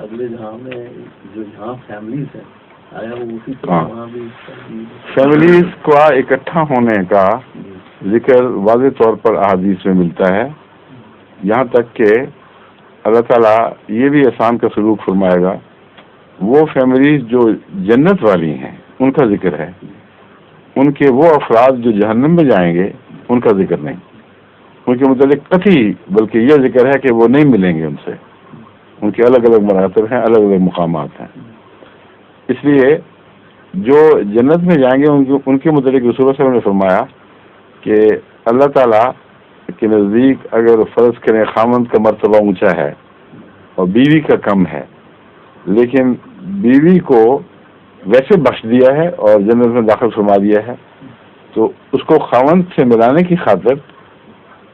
اگلے جہاں میں جو جہاں فیملیز ہیں آیا وہ اسی طرح وہاں بھی فیملیز کا اکٹھا ہونے کا ذکر واضح طور پر احادیث میں ملتا ہے، یہاں تک کہ اللہ تعالیٰ یہ بھی احسان کا سلوک فرمائے گا، وہ فیملیز جو جنت والی ہیں ان کا ذکر ہے، ان کے وہ افراد جو جہنم میں جائیں گے ان کا ذکر نہیں، ان کے متعلق قطعی بلکہ یہ ذکر ہے کہ وہ نہیں ملیں گے ان سے، ان کے الگ الگ مراتب ہیں، الگ الگ مقامات ہیں۔ اس لیے جو جنت میں جائیں گے ان کے متعلق رسول اللہ صلی اللہ علیہ وسلم نے فرمایا کہ اللہ تعالیٰ کے نزدیک اگر فرض کریں خامند کا مرتبہ اونچا ہے اور بیوی کا کم ہے، لیکن بیوی کو ویسے بخش دیا ہے اور جنت میں داخل فرما دیا ہے، تو اس کو خامند سے ملانے کی خاطر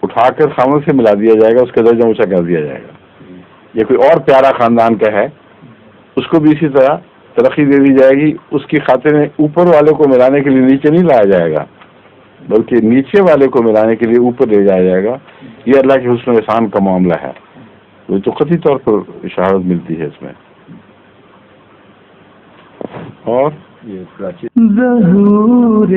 اٹھا کر خامند سے ملا دیا جائے گا، اس کا درجہ اونچا کر دیا جائے گا۔ یا کوئی اور پیارا خاندان کا ہے، اس کو بھی اسی طرح ترقی دے دی جائے گی، اس کی خاطر میں اوپر والے کو ملانے کے لیے نیچے نہیں لایا جائے گا، بلکہ نیچے والے کو ملانے کے لیے اوپر لے جایا جائے گا۔ یہ اللہ کے حسن و احسان کا معاملہ ہے، وہ تو قطعی طور پر اشارت ملتی ہے اس میں۔ اور ظہور